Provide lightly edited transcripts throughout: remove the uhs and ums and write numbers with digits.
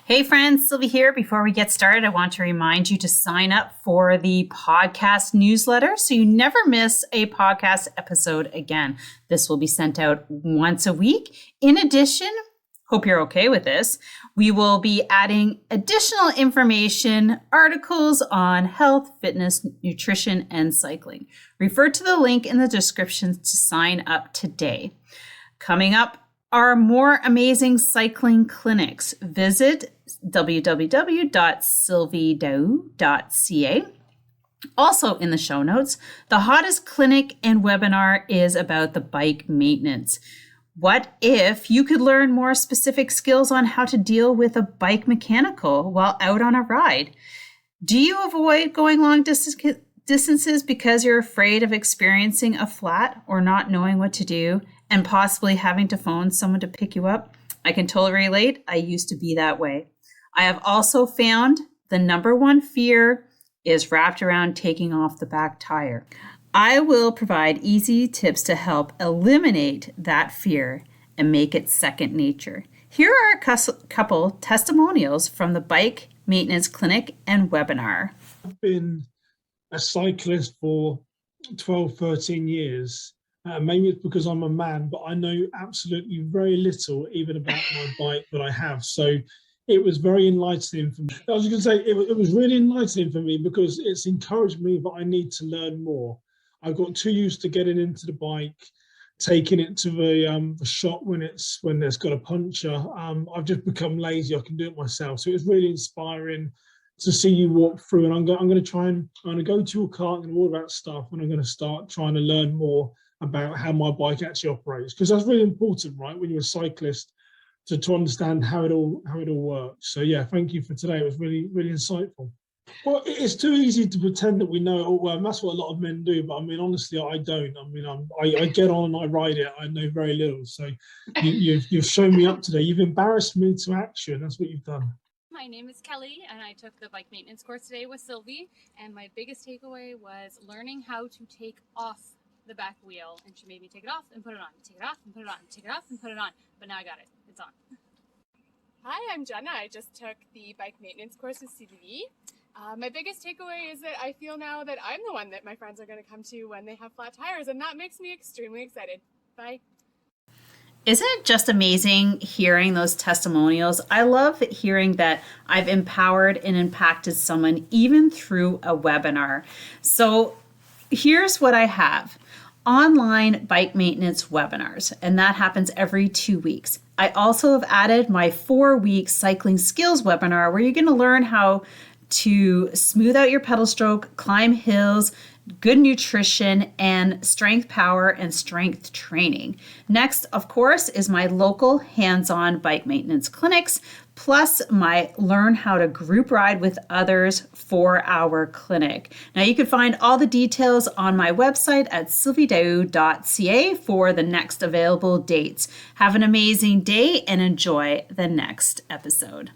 Hey friends, Sylvie here. Before we get started, I want to remind you to sign up for the podcast newsletter so you never miss a podcast episode again. This will be sent out once a week. In addition, hope you're okay with this, we will be adding additional information, articles on health, fitness, nutrition, and cycling. Refer to the link in the description to sign up today. Coming up are more amazing cycling clinics. Visit www.sylviedau.ca. Also in the show notes, the hottest clinic and webinar is about the bike maintenance. What if you could learn more specific skills on how to deal with a bike mechanical while out on a ride? Do you avoid going long distances because you're afraid of experiencing a flat or not knowing what to do and possibly having to phone someone to pick you up? I can totally relate. I used to be that way. I have also found the number one fear is wrapped around taking off the back tire. I will provide easy tips to help eliminate that fear and make it second nature. Here are a couple testimonials from the Bike Maintenance Clinic and webinar. I've been a cyclist for 12, 13 years. Maybe it's because I'm a man, but I know absolutely very little even about my bike that I have. So it was very enlightening for me. I was going to say it was really enlightening for me because it's encouraged me that I need to learn more. I got too used to getting into the bike, taking it to the shop when it's got a puncture. I've just become lazy. I can do it myself. So it was really inspiring to see you walk through. And I'm going to go to your cart and all that stuff, and I'm going to start trying to learn more about how my bike actually operates, because that's really important, right? When you're a cyclist, to understand how it all works. So yeah, thank you for today. It was really, really insightful. Well, it's too easy to pretend that we know it all well, and that's what a lot of men do. But I mean, honestly, I don't. I mean, I get on and I ride it. I know very little. So you've shown me up today. You've embarrassed me to action. That's what you've done. My name is Kelly, and I took the bike maintenance course today with Sylvie. And my biggest takeaway was learning how to take off the back wheel. And she made me take it off and put it on, take it off and put it on, take it off and put it on. But now I got it. It's on. Hi, I'm Jenna. I just took the bike maintenance course with CBV. My biggest takeaway is that I feel now that I'm the one that my friends are going to come to when they have flat tires, and that makes me extremely excited. Bye. Isn't it just amazing hearing those testimonials? I love hearing that I've empowered and impacted someone even through a webinar. So here's what I have. Online bike maintenance webinars, and that happens every 2 weeks. I also have added my 4-week cycling skills webinar where you're going to learn how to smooth out your pedal stroke, climb hills, good nutrition, and strength, power, and strength training. Next, of course, is my local hands-on bike maintenance clinics, plus my Learn How to Group Ride with Others 4-hour clinic. Now, you can find all the details on my website at sylviedau.ca for the next available dates. Have an amazing day and enjoy the next episode.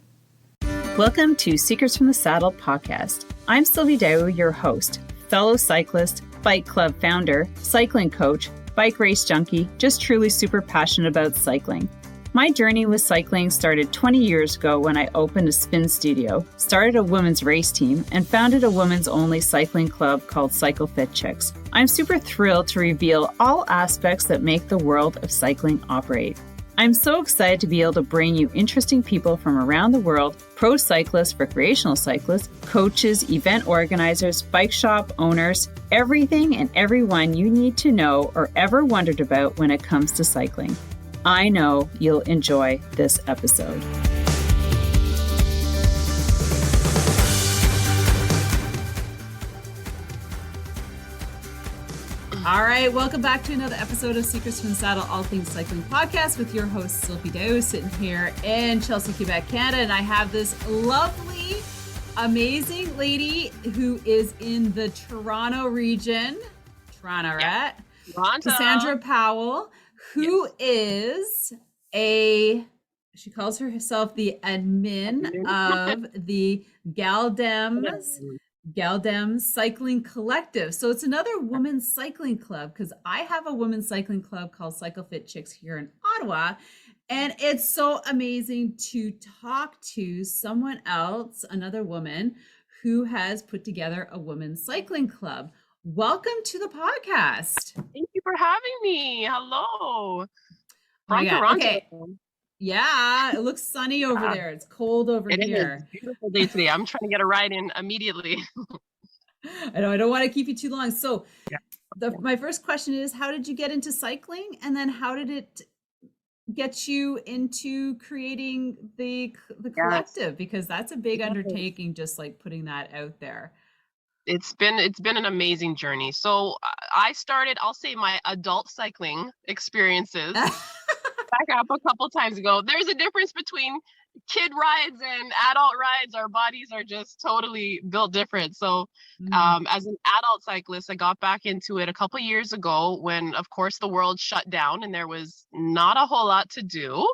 Welcome to Secrets from the Saddle podcast. I'm Sylvie Dau, your host, fellow cyclist, bike club founder, cycling coach, bike race junkie, just truly super passionate about cycling. My journey with cycling started 20 years ago when I opened a spin studio, started a women's race team, and founded a women's only cycling club called Cycle Fit Chicks. I'm super thrilled to reveal all aspects that make the world of cycling operate. I'm so excited to be able to bring you interesting people from around the world, pro cyclists, recreational cyclists, coaches, event organizers, bike shop owners, everything and everyone you need to know or ever wondered about when it comes to cycling. I know you'll enjoy this episode. All right, welcome back to another episode of Secrets from the Saddle, All Things Cycling Podcast with your host, Sylvie Dau, sitting here in Chelsea, Quebec, Canada. And I have this lovely, amazing lady who is in the Toronto region. Toronto, right? Toronto. Cassandra Powell, who is she calls herself the admin of the GYALDEM Cycling Collective. So it's another women's cycling club, because I have a women's cycling club called Cycle Fit Chicks here in Ottawa. And it's so amazing to talk to someone else, another woman who has put together a women's cycling club. Welcome to the podcast. Thank you for having me. Hello. Oh From my God. Toronto. Okay. Yeah, it looks sunny over there. It's cold over It here. is. Beautiful day today. I'm trying to get a ride in immediately. I know I don't want to keep you too long. So Yeah. my first question is, how did you get into cycling? And then how did it get you into creating the collective? Because that's a big undertaking, just like putting that out there. It's been an amazing journey. So I started, I'll say, my adult cycling experiences back up a couple times ago. There's a difference between kid rides and adult rides. Our bodies are just totally built different. So as an adult cyclist, I got back into it a couple years ago when, of course, the world shut down and there was not a whole lot to do.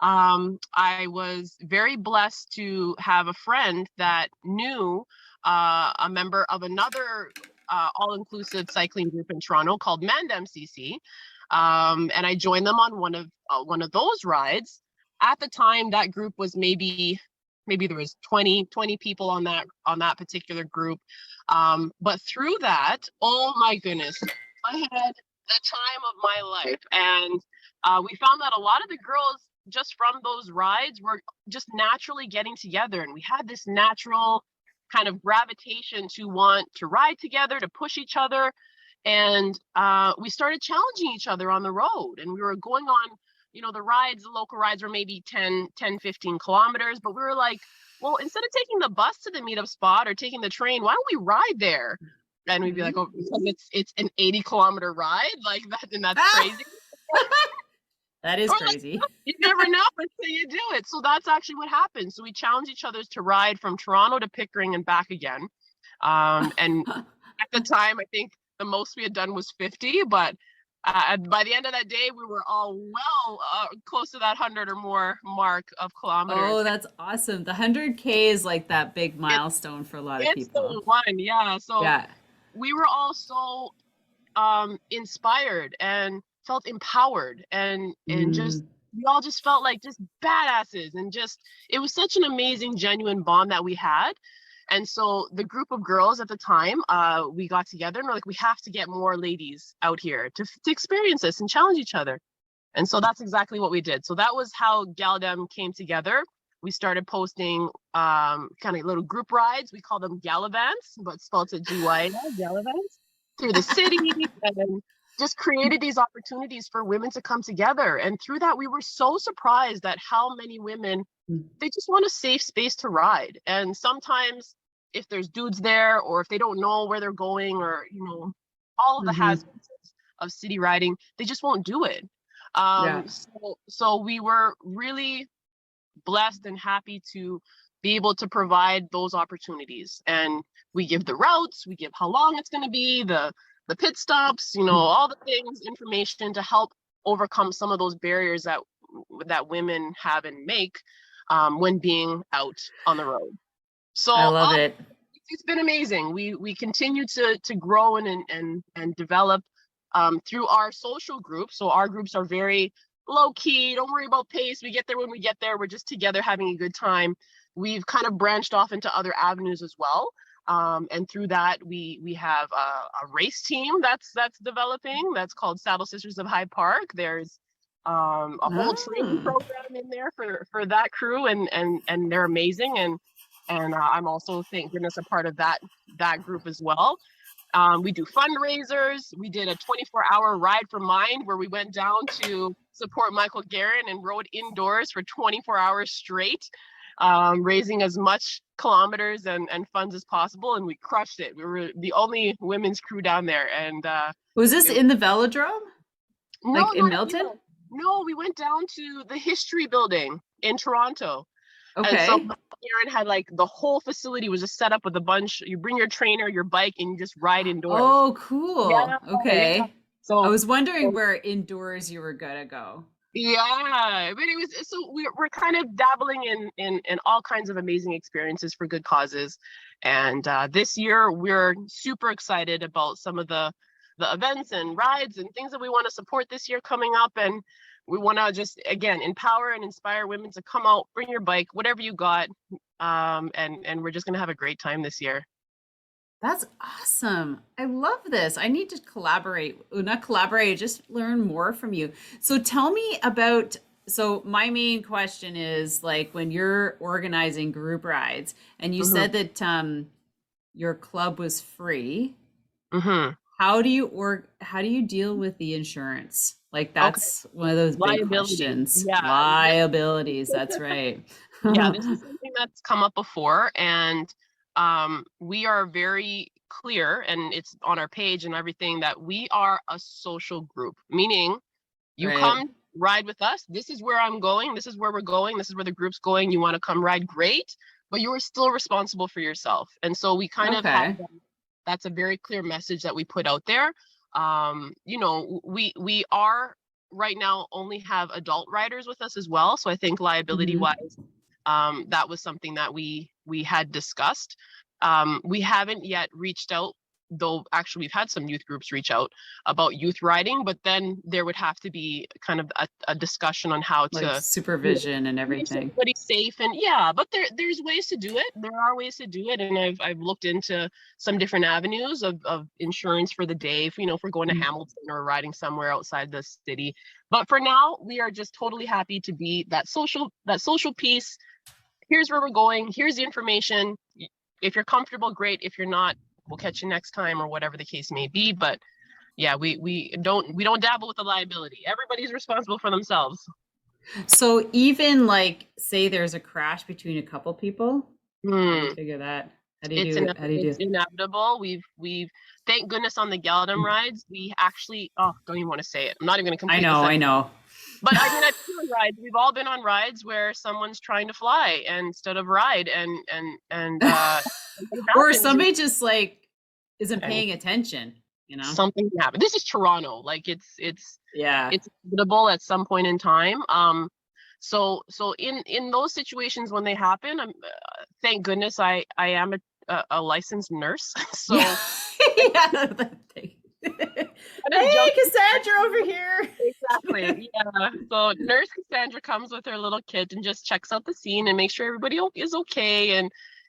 I was very blessed to have a friend that knew a member of another all-inclusive cycling group in Toronto called MCC. And I joined them on one of those rides. At the time, that group was maybe there was 20 people on that particular group. But through that, oh my goodness, I had the time of my life. And we found that a lot of the girls just from those rides were just naturally getting together. And we had this natural kind of gravitation to want to ride together, to push each other. And we started challenging each other on the road. And we were going on, the local rides were maybe 10, 15 kilometers. But we were like, well, instead of taking the bus to the meetup spot or taking the train, why don't we ride there? And we'd be like, oh, because it's an 80-kilometer ride, like that, and that's crazy. That is crazy. Like, you never know until you do it. So that's actually what happened. So we challenged each other to ride from Toronto to Pickering and back again. And at the time, I think the most we had done was 50, but by the end of that day, we were all well close to that 100 or more mark of kilometers. Oh, that's awesome. The 100K is like that big milestone for a lot of people. It's the one, yeah. So we were all so inspired and felt empowered and just we all just felt like just badasses, and just it was such an amazing, genuine bond that we had. And so the group of girls at the time, we got together and we're like, we have to get more ladies out here to experience this and challenge each other. And so that's exactly what we did. So that was how GYALDEM came together. We started posting kind of little group rides. We call them Galavans, but spelled it GYALDEM, Galavans, through the city, and just created these opportunities for women to come together. And through that, we were so surprised at how many women, they just want a safe space to ride. And sometimes if there's dudes there, or if they don't know where they're going, or, all of the hazards of city riding, they just won't do it. So we were really blessed and happy to be able to provide those opportunities. And we give the routes, we give how long it's going to be, the pit stops, all the things, information to help overcome some of those barriers that women have and make when being out on the road. So I love it. It's been amazing. We continue to grow and develop through our social groups. So our groups are very low key. Don't worry about pace. We get there when we get there. We're just together having a good time. We've kind of branched off into other avenues as well. And through that, we have a race team that's developing. That's called Saddle Sisters of Hyde Park. There's a whole training program in there for that crew, and they're amazing. And I'm also, thank goodness, a part of that group as well. We do fundraisers. We did a 24-hour ride for Mind, where we went down to support Michael Guerin and rode indoors for 24 hours straight, raising as much kilometers and funds as possible, and we crushed it. We were the only women's crew down there. And was this in the velodrome? No, like in Milton? No, we went down to the History Building in Toronto. Okay. And so Aaron had like the whole facility was just set up with a bunch. You bring your trainer, your bike, and you just ride indoors. Oh, cool. Yeah, okay. Yeah. So I was wondering where indoors you were gonna go. Yeah, but it was, so we're kind of dabbling in all kinds of amazing experiences for good causes. And this year we're super excited about some of the events and rides and things that we want to support this year coming up. And we want to just, again, empower and inspire women to come out, bring your bike, whatever you got. And we're just going to have a great time this year. That's awesome. I love this. I need to collaborate. Not collaborate, just learn more from you. So tell me about, so my main question is like when you're organizing group rides and you said that your club was free. How do you deal with the insurance? Like that's one of those big questions. Yeah. Liabilities, that's right. Yeah, this is something that's come up before, and we are very clear, and it's on our page and everything, that we are a social group, meaning you come ride with us. This is where I'm going. This is where we're going. This is where the group's going. You want to come ride? Great. But you are still responsible for yourself. And so we kind of have that's a very clear message that we put out there. You know, we are right now only have adult riders with us as well. So I think liability wise, that was something that we had discussed. We haven't yet reached out, though actually we've had some youth groups reach out about youth riding, but then there would have to be kind of a discussion on how like to supervision and everything. Everybody safe, and but there's ways to do it. There are ways to do it, and I've looked into some different avenues of insurance for the day, if we're going to Hamilton or riding somewhere outside the city. But for now, we are just totally happy to be that social piece. Here's where we're going. Here's the information. If you're comfortable, great. If you're not, we'll catch you next time, or whatever the case may be. But yeah, we don't dabble with the liability. Everybody's responsible for themselves. So even like say there's a crash between a couple people, how do you figure that? How do you do it? It's inevitable. We've thank goodness on the GYALDEM rides, we actually don't even want to say it. I'm not even going to complete I know. But I mean, at rides, we've all been on rides where someone's trying to fly instead of ride, and or somebody just like isn't paying attention. Something can happen. This is Toronto. Like it's inevitable at some point in time. So in those situations when they happen, thank goodness I am a licensed nurse. So that thing. Hey, Cassandra over here. Exactly. Yeah. So nurse Cassandra comes with her little kit and just checks out the scene and makes sure everybody is okay.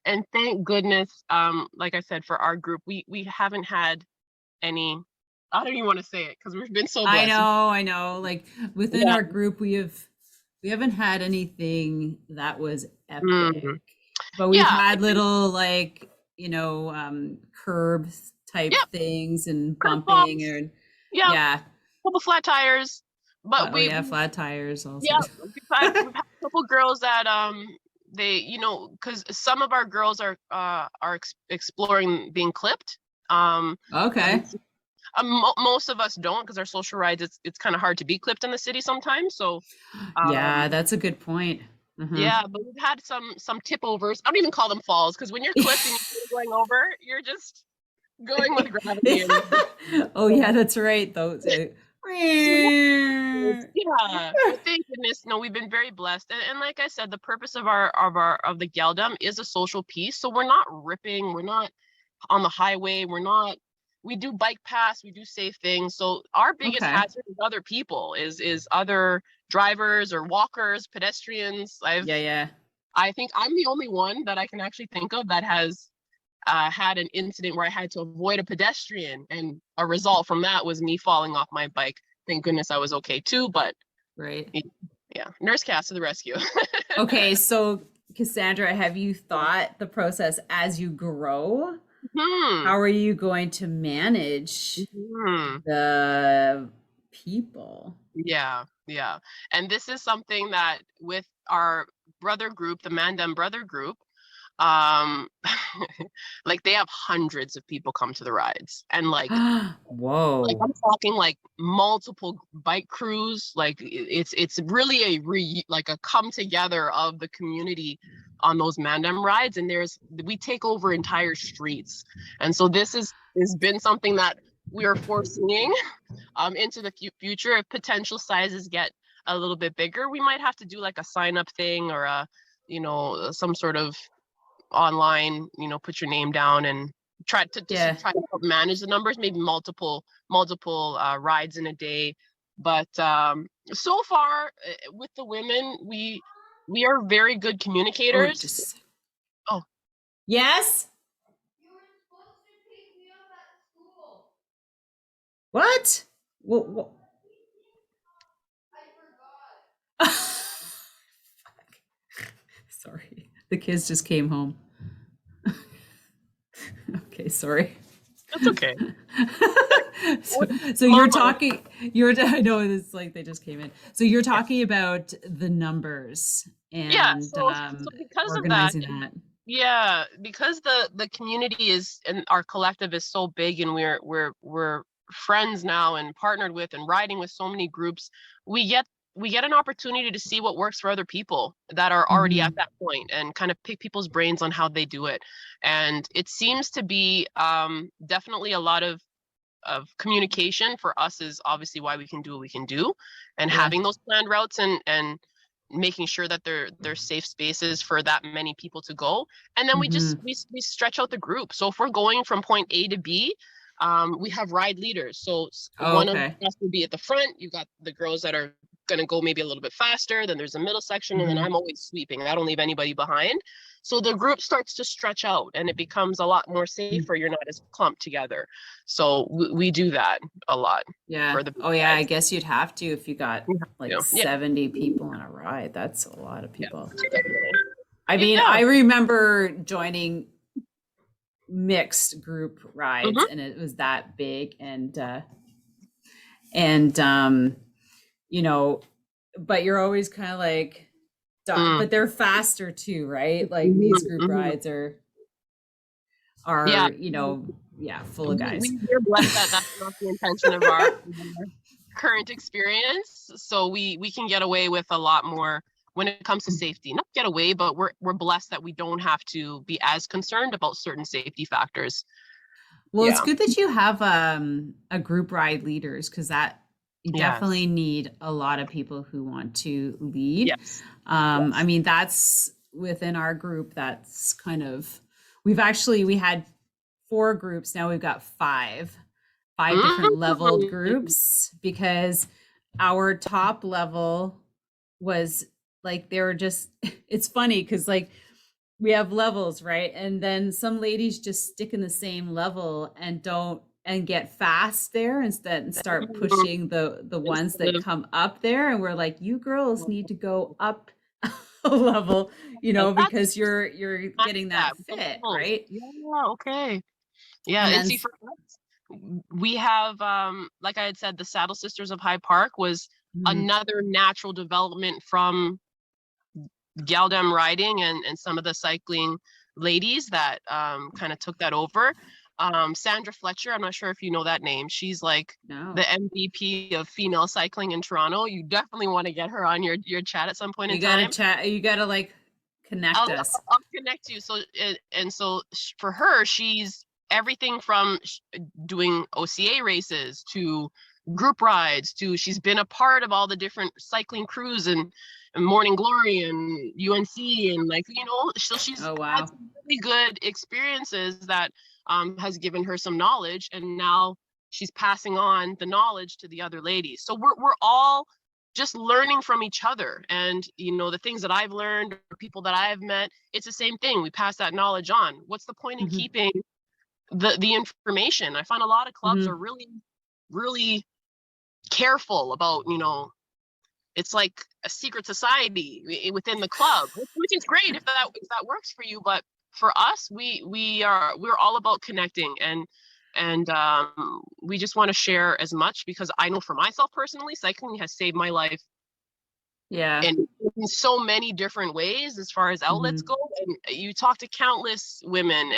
And thank goodness, like I said, for our group, we haven't had any. I don't even want to say it because we've been so blessed. I know. Like within our group, we haven't had anything that was epic, but we've had little like curb type things and bumping and couple flat tires. But we have flat tires also. Yeah, we've had a couple girls that they because some of our girls are exploring being clipped. Okay. Most of us don't, because our social rides, it's kind of hard to be clipped in the city sometimes. So that's a good point. Yeah, but we've had some tip overs. I don't even call them falls, because when you're clipped and you're going over, you're just going with gravity. Oh yeah, that's right. Those. Yeah, thank goodness. No, we've been very blessed, and like I said, the purpose of the GYALDEM is a social piece. So we're not ripping, we're not on the highway, we do bike pass, we do safe things. So our biggest hazard is other people, is other drivers or walkers, pedestrians. I think I'm the only one that I can actually think of that has had an incident where I had to avoid a pedestrian, and a result from that was me falling off my bike. Thank goodness I was okay too, but nurse Cass to the rescue. Okay, so Cassandra, have you thought the process as you grow? How are you going to manage the people? Yeah. And this is something that with our brother group, the Mandem brother group, like they have hundreds of people come to the rides, and like whoa, like I'm talking like multiple bike crews. Like it's really a come together of the community on those Mandem rides, and we take over entire streets. And so this has been something that we are foreseeing into the future. If potential sizes get a little bit bigger, we might have to do like a sign up thing, or some sort of online, put your name down and try to help manage the numbers, maybe multiple rides in a day. But so far with the women, we are very good Oh, communicators. just Oh, yes. What? What? Sorry, the kids just came home. Okay, sorry. that's okay. So you're talking. I know it's like they just came in. So you're talking about the numbers and Yeah. So because of that, organizing that. yeah, because the community is and our collective is so big, and we're friends now and partnered with and riding with so many groups, we get an opportunity to see what works for other people that are already at that point and kind of pick people's brains on how they do it. And it seems to be definitely a lot of communication for us is obviously why we can do what we can do, and Yeah. having those planned routes and making sure that there's safe spaces for that many people to go. And then we stretch out the group. So if we're going from point A to B, we have ride leaders. So one of us will be at the front. You got the girls that are going to go maybe a little bit faster. Then there's a middle section, and then I'm always sweeping. I don't leave anybody behind. So the group starts to stretch out, and it becomes a lot more safer. You're not as clumped together. So we do that a lot. Yeah. For the Oh yeah, I guess you'd have to if you got like Yeah. 70 people on a ride. That's a lot of people. Yeah, I mean, I remember joining mixed group rides and it was that big and you know, but you're always kind of like but they're faster too, right? Like these group rides are you know, full of guys. We're blessed that that's not the intention of our current experience. So we can get away with a lot more when it comes to safety. Not get away, but we're blessed that we don't have to be as concerned about certain safety factors. Well, it's good that you have a group ride leaders, because that you definitely need a lot of people who want to lead. Yes. I mean, that's within our group. That's kind of we had 4 groups. Now we've got 5 different leveled groups, because our top level was like they were just. It's funny because like we have levels, right? And then some ladies just stick in the same level and don't and get fast there instead and start pushing the ones that come up there. And we're like, you girls need to go up a level, you know, because you're getting that fit, right? Yeah, okay. Yeah, and see, for us, we have like I had said, the Saddle Sisters of Hyde Park was another natural development from GYALDEM riding and some of the cycling ladies that kind of took that over. Sandra Fletcher, I'm not sure if you know that name. She's like the MVP of female cycling in Toronto. You definitely want to get her on your chat at some point in time. You gotta like connect us. I'll connect you. So for her, she's everything from doing OCA races to group rides to she's been a part of all the different cycling crews and Morning Glory and UNC and like, you know, so she's had some really good experiences that has given her some knowledge, and now she's passing on the knowledge to the other ladies. So we're all just learning from each other, and you know, the things that I've learned or people that I've met, it's the same thing. We pass that knowledge on. What's the point in keeping the information? I find a lot of clubs are really careful about, you know, it's like a secret society within the club, which is great if that works for you. But for us, we're all about connecting, and we just want to share as much, because I know for myself personally, cycling has saved my life. Yeah, in so many different ways as far as outlets go. And you talk to countless women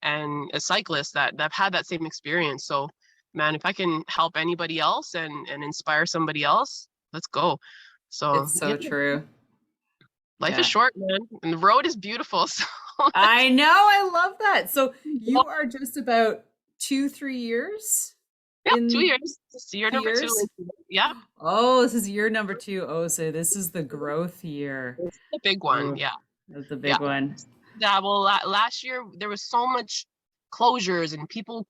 and cyclists that have had that same experience. So, man, if I can help anybody else and inspire somebody else, let's go. So it's so true. Life is short, man, and the road is beautiful. So I know, I love that. So you are just about 2-3 years. Yeah, 2 years. This is year number 2. Yeah. Oh, this is year number 2. Oh, so this is the growth year. It's the big one. Yeah. That's the big one. Yeah. Well, last year there was so much closures and people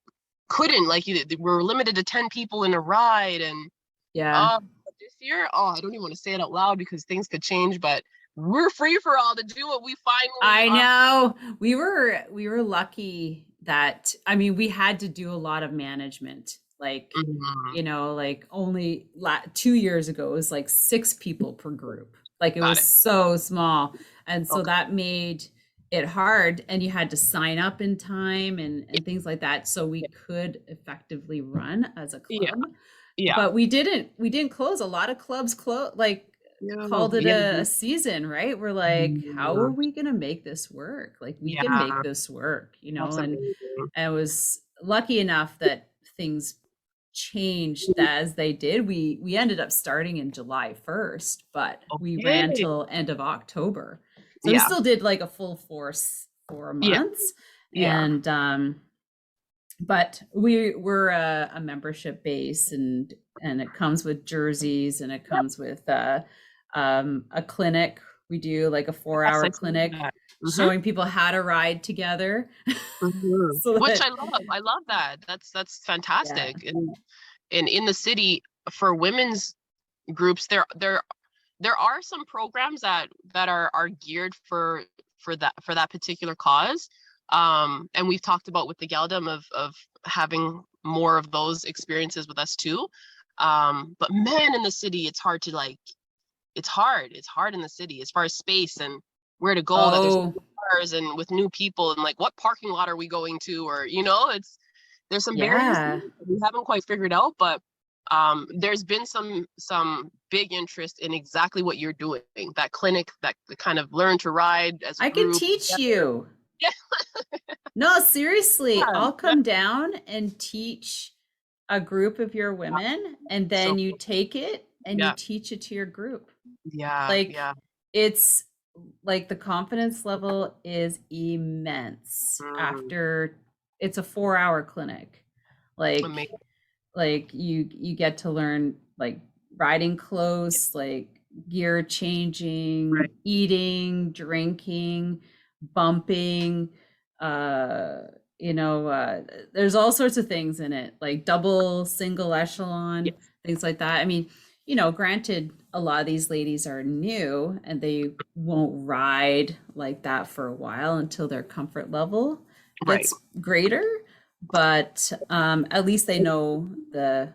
couldn't, like, we're limited to 10 people in a ride, and Yeah. This year, I don't even want to say it out loud because things could change, but we're free for all to do what we finally I know. We were lucky that, I mean, we had to do a lot of management. Like, Mhm. you know, like only 2 years ago, it was like 6 people per group. Like it Got was it. so small. And so Okay. that made it hard, and you had to sign up in time and things like that. So we could effectively run as a Yeah. club. Yeah. But we didn't close. A lot of clubs called it a season, right? We're like, how are Mhm. we going to make this work? Like we can Yeah. make this work, you know? That's And amazing. I was lucky enough that things changed as they did. We ended up starting in July 1st, but we ran Okay. till end of October. So we Yeah. still did like a full force for Yeah. months. Yeah. And but we're a membership base, and it comes with jerseys, and it comes with a clinic. We do like a Yes, 4-hour I see clinic that. Mhm. showing people how to ride together. Mhm. So Which that, I love. I love that. That's yeah. fantastic. And in the city for women's groups, there are some programs that are geared for that particular cause. And we've talked about with the GYALDEM of having more of those experiences with us too. But man, in the city, it's hard to like. It's hard in the city as far as space and where to go. That there's Oh, cars and with new people and like what parking lot are we going to, or there's some barriers yeah. that we haven't quite figured out, but there's been some big interest in exactly what you're doing, that clinic, that kind of learn to ride as a I can group. teach you. Yeah. No, seriously, Yeah, I'll yeah. come down and teach a group of your women, and So then you take it and you yeah, teach it to your group. yeah, Like yeah. it's like the confidence level is immense Mm, after it's a 4-hour clinic. Like amazing. you get to learn like riding close, like gear changing, Right. eating, drinking, bumping, uh you know, there's all sorts of things in it, like double, single echelon, Yes. things like that. I mean, you know, granted, a lot of these ladies are new and they won't ride like that for a while until their comfort level Right. gets greater, but at least they know the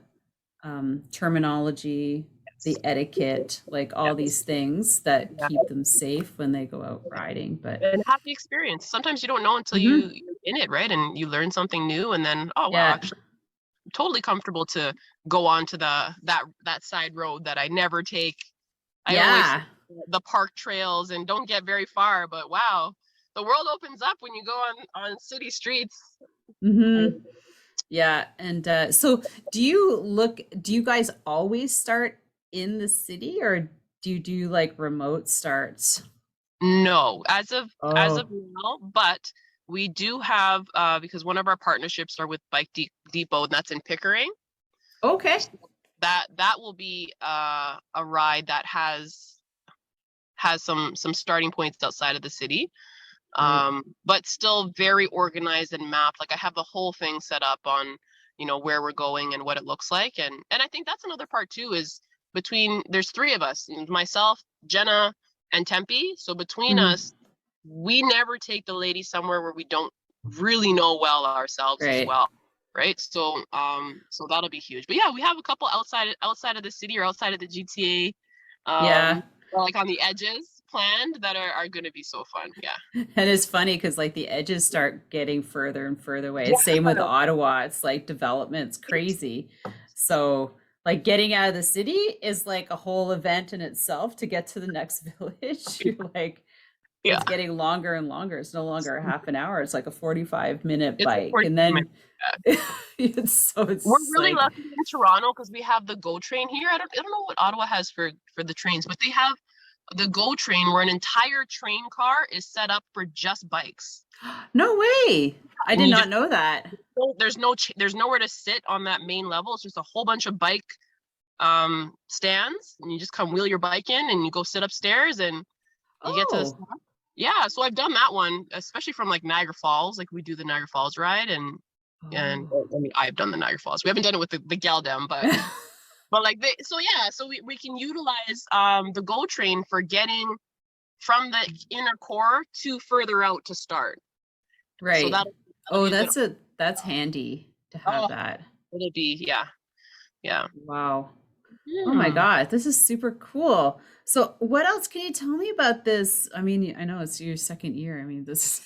terminology, Yes. the etiquette, like all Yes. these things that Yeah. keep them safe when they go out riding. But And have the experience. Sometimes you don't know until mhm, you're in it, right? And you learn something new, and then oh wow, yeah, actually totally comfortable to go on to that side road that I never take. I always yeah. the park trails and don't get very far, but wow, the world opens up when you go on city streets. Hmm. Yeah. And so do you guys always start in the city, or do you do like remote starts? No, as of Oh, now, but we do have because one of our partnerships are with Depot, and that's in Pickering. okay. So that will be a ride that has some starting points outside of the city, Right. but still very organized and mapped. Like I have the whole thing set up on where we're going and what it looks like, and I think that's another part too is there's three of us, myself, Jenna, and Tempe. So between Mhm. us, we never take the ladies somewhere where we don't really know well ourselves as Right. well, right? So that'll be huge. But yeah, we have a couple outside of the city or outside of the GTA, Yeah. or like on the edges planned that are going to be so fun. Yeah. And it's funny because like the edges start getting further and further away. Yeah. Same with Ottawa. It's like development's crazy. So like getting out of the city is like a whole event in itself to get to the next village. You're like, Yeah. it's getting longer and longer. It's no longer a half an hour. It's like a 45-minute It's a bike. 40 And minute. then We're it's really like, lucky in Toronto because we have the GO train here. I don't know what Ottawa has for the trains, but they have the GO train where an entire train car is set up for just bikes. no way. I And did you not just know that. there's nowhere to sit on that main level. It's just a whole bunch of bike stands, and you just come wheel your bike in and you go sit upstairs and you get to Oh. yeah. So I've done that one, especially from like Niagara Falls. Like we do the Niagara Falls ride, and Oh. I mean I've done the Niagara Falls. We haven't done it with the GYALDEM, but But like so we can utilize the Go Train for getting from the inner core to further out to start. Right. So that's handy to have that. It'll be, yeah. Wow. Oh my God, this is super cool. So what else can you tell me about this? I mean, I know it's your second year. I mean, this is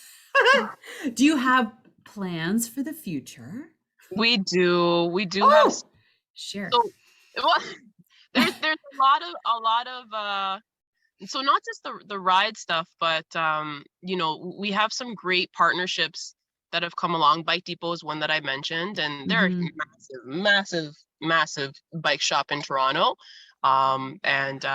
do you have plans for the future? We do have. Sure. So, well, there's a lot of so not just the ride stuff, but we have some great partnerships that have come along. Bike Depot is one that I mentioned, and they're a massive bike shop in Toronto, and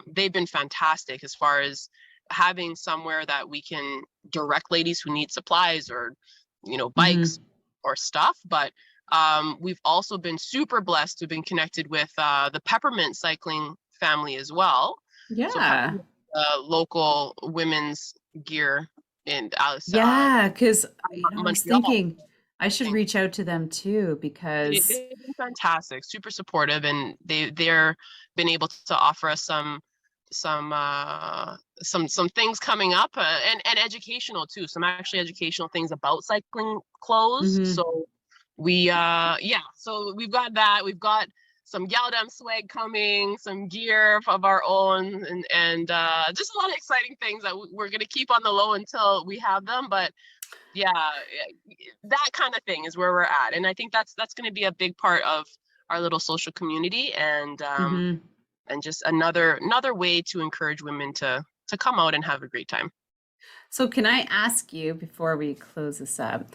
they've been fantastic as far as having somewhere that we can direct ladies who need supplies or bikes or stuff. But we've also been super blessed to have been connected with the Peppermint cycling family as well. Yeah. So local women's gear in Alice. Yeah, because I was thinking I should reach out to them too, because they've been fantastic, super supportive, and they're been able to offer us some things coming up, and educational too. Some actually educational things about cycling clothes. So we so we've got that. We've got some GYALDEM swag coming, some gear of our own, and just a lot of exciting things that we're going to keep on the low until we have them. But yeah, that kind of thing is where we're at. And I think that's going to be a big part of our little social community, and just another way to encourage women to come out and have a great time. So can I ask you, before we close this up,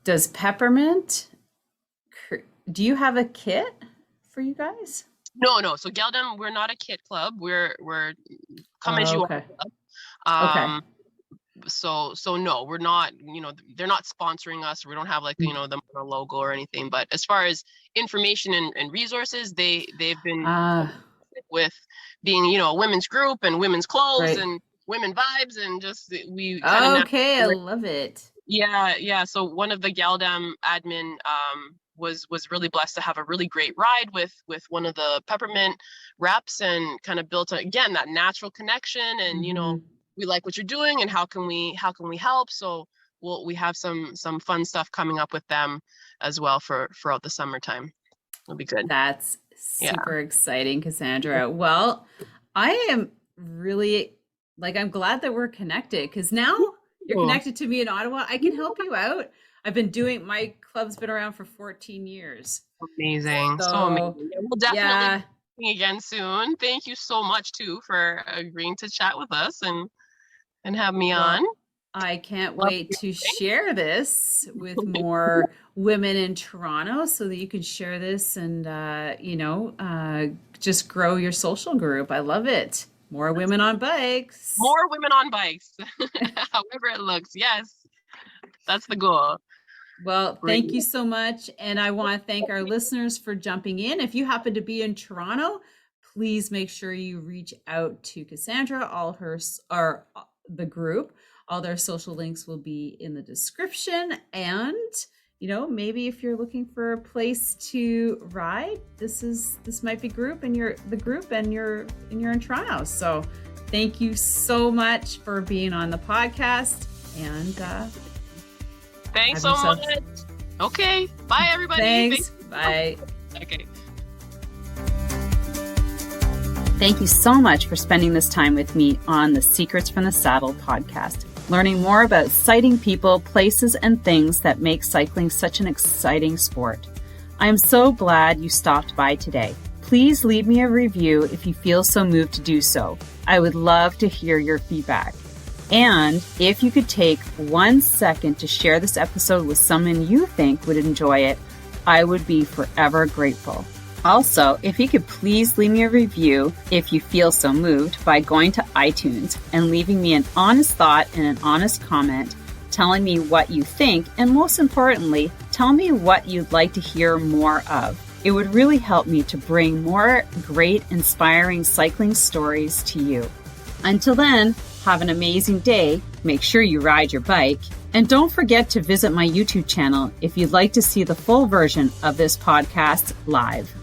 does Peppermint, do you have a kit for you guys? No. So GYALDEM, we're not a kit club. We're come as you are club. So no, we're not, they're not sponsoring us. We don't have like, them on a logo or anything. But as far as information and resources, they've been with being, a women's group and women's clothes and women vibes, and just we I love it. Yeah. So one of the GYALDEM admin was really blessed to have a really great ride with one of the Peppermint reps, and kind of built again that natural connection, and we like what you're doing, and how can we help. So we have some fun stuff coming up with them as well throughout the summertime. It'll be good. That's super exciting, Cassandra. Well, I am really I'm glad that we're connected, because now you're connected to me in Ottawa. I can help you out. I've been doing, my club's been around for 14 years. Amazing. So amazing. We'll definitely be again soon. Thank you so much too for agreeing to chat with us and have me on. I can't wait to share this with more women in Toronto, so that you can share this and, just grow your social group. I love it. More women on bikes. More women on bikes. However it looks. Yes. That's the goal. Well, thank you so much. And I want to thank our listeners for jumping in. If you happen to be in Toronto, please make sure you reach out to Cassandra. The group. All their social links will be in the description. And, maybe if you're looking for a place to ride, this might be group, and you're in Toronto. So thank you so much for being on the podcast, and thanks so much. Okay. Bye, everybody. Thanks. Bye. Okay. Thank you so much for spending this time with me on the Secrets from the Saddle podcast, learning more about sighting people, places, and things that make cycling such an exciting sport. I am so glad you stopped by today. Please leave me a review if you feel so moved to do so. I would love to hear your feedback. And if you could take 1 second to share this episode with someone you think would enjoy it, I would be forever grateful. Also, if you could please leave me a review if you feel so moved by going to iTunes and leaving me an honest thought and an honest comment, telling me what you think, and most importantly, tell me what you'd like to hear more of. It would really help me to bring more great, inspiring cycling stories to you. Until then, have an amazing day, make sure you ride your bike, and don't forget to visit my YouTube channel if you'd like to see the full version of this podcast live.